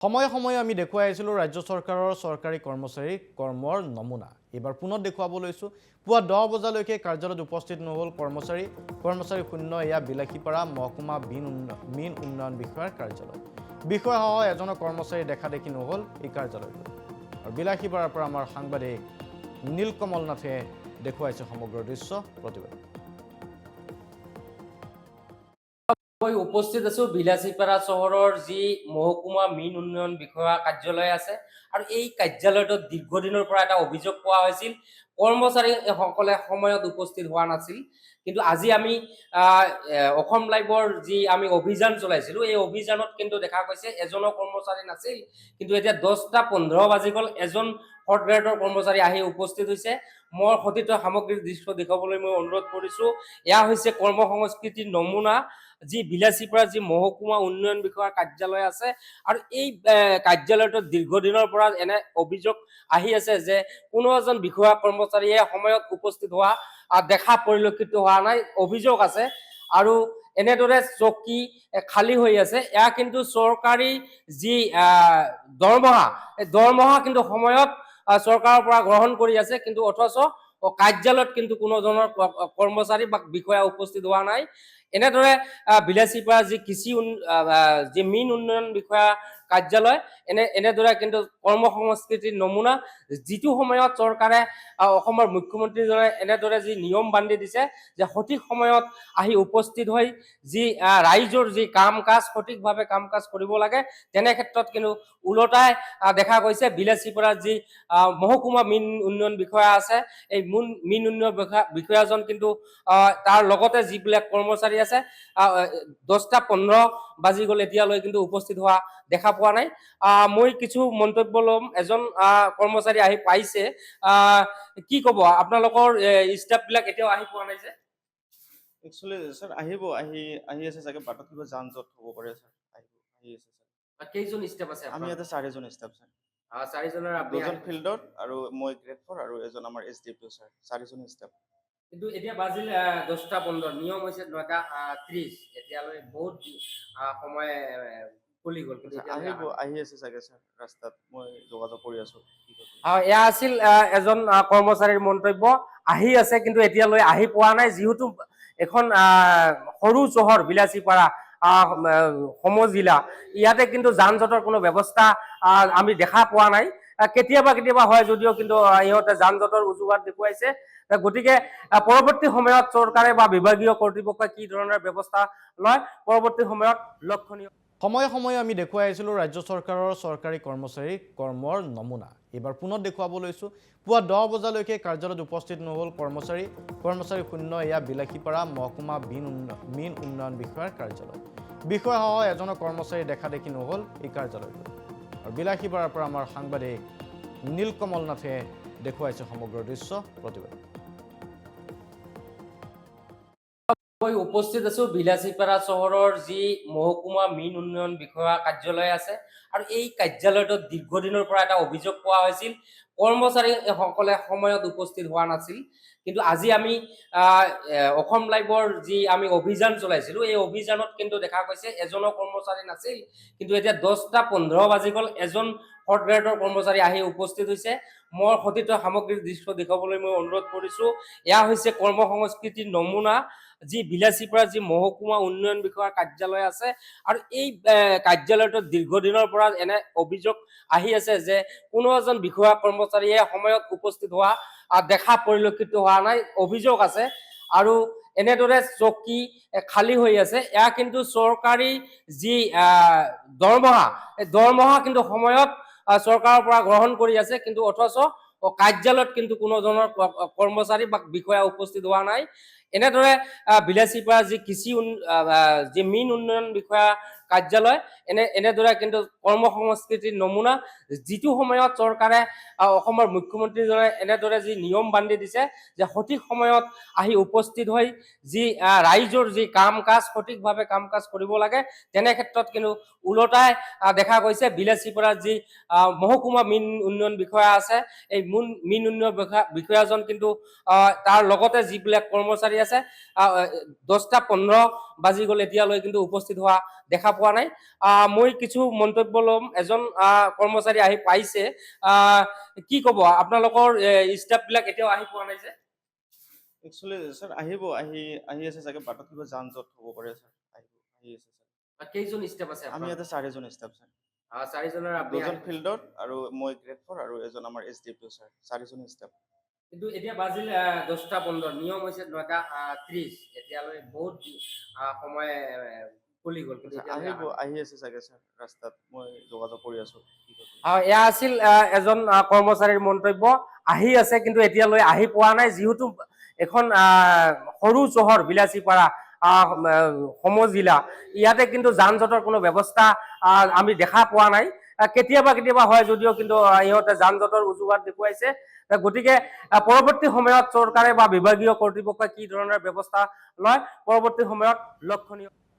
সময়ে সময়ে আমি দেখুৱাই আছিলোঁ ৰাজ্য চৰকাৰৰ চৰকাৰী কৰ্মচাৰী কৰ্মৰ নমুনা। এইবাৰ পুনৰ দেখুৱাব লৈছোঁ। পুৱা 10 বজালৈকে কাৰ্যালয়ত উপস্থিত নহ'ল কৰ্মচাৰী শূন্য এয়া বিলাসীপাৰা মহকুমা মীন উন্নয়ন বিষয়াৰ কাৰ্যালয়। বিষয়াসহ এজনো কৰ্মচাৰী দেখা দেখি নহ'ল এই কাৰ্যালয়টো। আৰু বিলাসীপাৰাৰ পৰা আমাৰ সাংবাদিক নীলকমল নাথে দেখুৱাইছে সমগ্ৰ দৃশ্য প্ৰতিবেদন। মই উপস্থিত আছো বিলাসীপাৰা চহৰৰ যি মহকুমা মীন উন্নয়ন বিষয়া কাৰ্যালয় আছে আৰু এই কাৰ্যালয়টোত দীৰ্ঘদিনৰ পৰা এটা অভিযোগ পোৱা হৈছিল কৰ্মচাৰীসকলে সময়ত উপস্থিত হোৱা নাছিল। কিন্তু আজি আমি অসম লাইভৰ যি আমি অভিযান চলাইছিলো এই অভিযানত কিন্তু দেখা গৈছে এজনো কৰ্মচাৰী নাছিল। কিন্তু এতিয়া 10:15 বাজি গ'ল, এজন ফৰ্থ গ্ৰেডৰ কৰ্মচাৰী আহি উপস্থিত হৈছে। মই সতীৰ্থ সামগ্ৰিক দৃশ্য দেখাবলৈ মই অনুৰোধ কৰিছো। এয়া হৈছে কৰ্ম সংস্কৃতিৰ নমুনা যি বিলাসীপাৰা যি মহকুমা উন্নয়ন বিষয়াৰ কাৰ্যালয় আছে আৰু এই কাৰ্যালয়টোত দীৰ্ঘদিনৰ পৰা এনে অভিযোগ আহি আছে যে কোনো এজন বিষয়া কৰ্মচাৰীয়ে সময়ত উপস্থিত হোৱা দেখা পৰিলক্ষিত হোৱা নাই, অভিযোগ আছে। আৰু এনেদৰে চকী খালী হৈ আছে। এয়া কিন্তু চৰকাৰী যি দৰমহা কিন্তু সময়ত চৰকাৰৰ পৰা গ্ৰহণ কৰি আছে, কিন্তু অথচ কাৰ্যালয়ত কিন্তু কোনো ধৰণৰ কৰ্মচাৰী বা বিষয়া উপস্থিত হোৱা নাই। এনেদৰে বিলাসীপাৰা যি যি মীন উন্নয়ন বিষয়া কাৰ্যালয় এনেদৰে কিন্তু কৰ্ম সংস্কৃতিৰ নমুনা, যিটো সময়ত চৰকাৰে অসমৰ মুখ্যমন্ত্ৰীজনে এনেদৰে যি নিয়ম বান্ধি দিছে যে সঠিক সময়ত আহি উপস্থিত হৈ যি ৰাইজৰ যি কাম কাজ সঠিকভাৱে কাম কাজ কৰিব লাগে, তেনে ক্ষেত্ৰত কিন্তু ওলোটাই দেখা গৈছে। বিলাসীপাৰাৰ যি মহকুমা মীন উন্নয়ন বিষয়া আছে, এই মীন উন্নয়ন বিষয়াজন কিন্তু তাৰ লগতে যিবিলাক কৰ্মচাৰী আছে 10:15 বাজি গ'ল, এতিয়ালৈ কিন্তু উপস্থিত হোৱা দেখা পোৱা নাই। মই কিছু মন্তব্য ল'ম। এজন কৰ্মচাৰী আহি পাইছে, কি ক'ব আপোনালোকৰ ষ্টাফ বিলাক এতিয়াও আহি পোৱা নাই যে? একচুৱেলি স্যাৰ আহি আছে চাগে, বাটত কিবা যান জঁট হ'ব পাৰে স্যাৰ। আহি আছে স্যাৰ। কেইজন ষ্টাফ আছে? আমি ইয়াতে 4জন ষ্টাফ স্যাৰ। 4জনৰ আপুনি 2জন ফিল্ডত আৰু মই গ্ৰেড 4 আৰু এজন আমাৰ SDP স্যাৰ। 4জন ষ্টাফ। কিন্তু এতিয়া বাজিল 10:15, নিয়ম হৈছে 9:30। এতিয়ালৈ বহুত সময় চলি গ'ল। কিন্তু আহি আছে চাগে স্যাৰ ৰাস্তাত, মই যোগাযোগ কৰি আছো। এয়া আছিল এজন কৰ্মচাৰীৰ মন্তব্য। আহি আছে কিন্তু এতিয়ালৈ আহি পোৱা নাই, যিহেতু এখন সৰু চহৰ বিলাসীপাৰা সমজিলা, ইয়াতে কিন্তু যান জঁটৰ কোনো ব্যৱস্থা আমি দেখা পোৱা নাই। কেতিয়াবা হয় যদিও কিন্তু ইহঁতে যান জঁটৰ উজুৱাত দেখুৱাইছে। গতিকে পৰৱৰ্তী সময়ত চৰকাৰে বা বিভাগীয় কৰ্তৃপক্ষই কি ধৰণৰ ব্যৱস্থা লয় পৰৱৰ্তী সময়ত লক্ষণীয়। সময়ে সময়ে আমি দেখুৱাই আছিলোঁ ৰাজ্য চৰকাৰৰ চৰকাৰী কৰ্মচাৰী কৰ্মৰ নমুনা। এইবাৰ পুনৰ দেখুৱাব লৈছোঁ। পুৱা 10 বজালৈকে কাৰ্যালয়ত উপস্থিত নহ'ল কৰ্মচাৰী শূন্য এয়া বিলাসীপাৰা মহকুমা মীন উন্নয়ন বিষয়াৰ কাৰ্যালয়। বিষয়াসহ এজনো কৰ্মচাৰী দেখা দেখি নহ'ল এই কাৰ্যালয়টো। আৰু বিলাসীপাৰাৰ পৰা আমাৰ সাংবাদিক নীলকমল নাথে দেখুৱাইছে সমগ্ৰ দৃশ্য প্ৰতিবেদন। মই উপস্থিত আছো বিলাসীপাৰা চহৰৰ যি মহকুমা মীন উন্নয়ন বিষয়া কাৰ্যালয় আছে আৰু এই কাৰ্যালয়টোত দীৰ্ঘদিনৰ পৰা এটা অভিযোগ পোৱা হৈছিল কৰ্মচাৰীসকলে সময়ত উপস্থিত হোৱা নাছিল। কিন্তু আজি আমি অসম লাইভৰ যি আমি অভিযান চলাইছিলো এই অভিযানত কিন্তু দেখা গৈছে এজনো কৰ্মচাৰী নাছিল। কিন্তু এতিয়া 10:15 বাজি গ'ল, এজন ফৰ্থ গ্ৰেডৰ কৰ্মচাৰী আহি উপস্থিত হৈছে। মই সতীৰ্থ সামগ্ৰিক দৃশ্য দেখাবলৈ মই অনুৰোধ কৰিছো। এয়া হৈছে কৰ্ম সংস্কৃতিৰ নমুনা, যি বিলাসীপাৰা যি মহকুমা উন্নয়ন বিষয়াৰ কাৰ্যালয় আছে আৰু এই কাৰ্যালয়টোত দীৰ্ঘদিনৰ পৰা এনে অভিযোগ আহি আছে যে কোনো এজন বিষয়া কৰ্মচাৰীয়ে সময়ত উপস্থিত হোৱা দেখা পৰিলক্ষিত হোৱা নাই, অভিযোগ আছে। আৰু এনেদৰে চকী খালী হৈ আছে। এয়া কিন্তু চৰকাৰী যি দৰমহা কিন্তু সময়ত চৰকাৰৰ পৰা গ্ৰহণ কৰি আছে, কিন্তু অথচ কাৰ্যালয়ত কিন্তু কোনো ধৰণৰ কৰ্মচাৰী বা বিষয়া উপস্থিত হোৱা নাই। এনেদৰে বিলাসীপাৰা যি মীন উন্নয়ন বিষয়া কাৰ্যালয় এনেদৰে কিন্তু কৰ্ম সংস্কৃতিৰ নমুনা, যিটো সময়ত চৰকাৰে অসমৰ মুখ্যমন্ত্ৰীজনে এনেদৰে যি নিয়ম বান্ধি দিছে যে সঠিক সময়ত আহি উপস্থিত হৈ যি ৰাইজৰ যি কাম কাজ সঠিকভাৱে কাম কাজ কৰিব লাগে, তেনে ক্ষেত্ৰত কিন্তু ওলোটাই দেখা গৈছে। বিলাসীপাৰাৰ যি মহকুমা মীন উন্নয়ন বিষয়া আছে, এই মীন উন্নয়ন বিষয়াজন কিন্তু তাৰ লগতে যিবিলাক কৰ্মচাৰী আছে 10:15 বাজি গ'ল এতিয়ালৈ কিন্তু উপস্থিত হোৱা দেখা পোৱা নাই মই কিছু মন্তব্য ল'ম এজন কৰ্মচাৰী আহি পাইছে কি ক'ব আপোনালোকৰ ষ্টাফ বিলাক এতিয়াও আহি পোৱা নাই যে একচুৱেলি স্যাৰ আহি আছে চাগে বাটত কিবা যান জঁট হ'ব পাৰে স্যাৰ আহি আছে স্যাৰ কেইজন ষ্টাফ আছে আমি ইয়াতে 4জন ষ্টাফ স্যাৰ চাৰিজনৰ আপুনি 2জন ফিল্ডত আৰু মই গ্ৰেড 4 আৰু এজন আমাৰ এছডিপি স্যাৰ 4জন ষ্টাফ কিন্তু এতিয়া বাজিল 10:15 নিয়ম হৈছে 9:30 এতিয়ালৈ বহুত সময় কলি গ'ল কিন্তু আহি আছে চাগে স্যাৰ ৰাস্তাত মই যোগাযোগ কৰি আছো এয়া আছিল এজন কৰ্মচাৰীৰ মন্তব্য আহি আছে কিন্তু এতিয়ালৈ আহি পোৱা নাই যিহেতু এখন সৰু চহৰ বিলাসীপাৰা সমজিলা ইয়াতে কিন্তু যান জঁটৰ কোনো ব্যৱস্থা আমি দেখা পোৱা নাই কেতিয়াবা হয় যদিও কিন্তু ইহঁতে যান জঁটৰ উজুৱাত দেখুৱাইছে গতিকে পৰৱৰ্তী সময়ত চৰকাৰে বা বিভাগীয় কৰ্তৃপক্ষই কি ধৰণৰ ব্যৱস্থা লয় পৰৱৰ্তী সময়ত লক্ষণীয়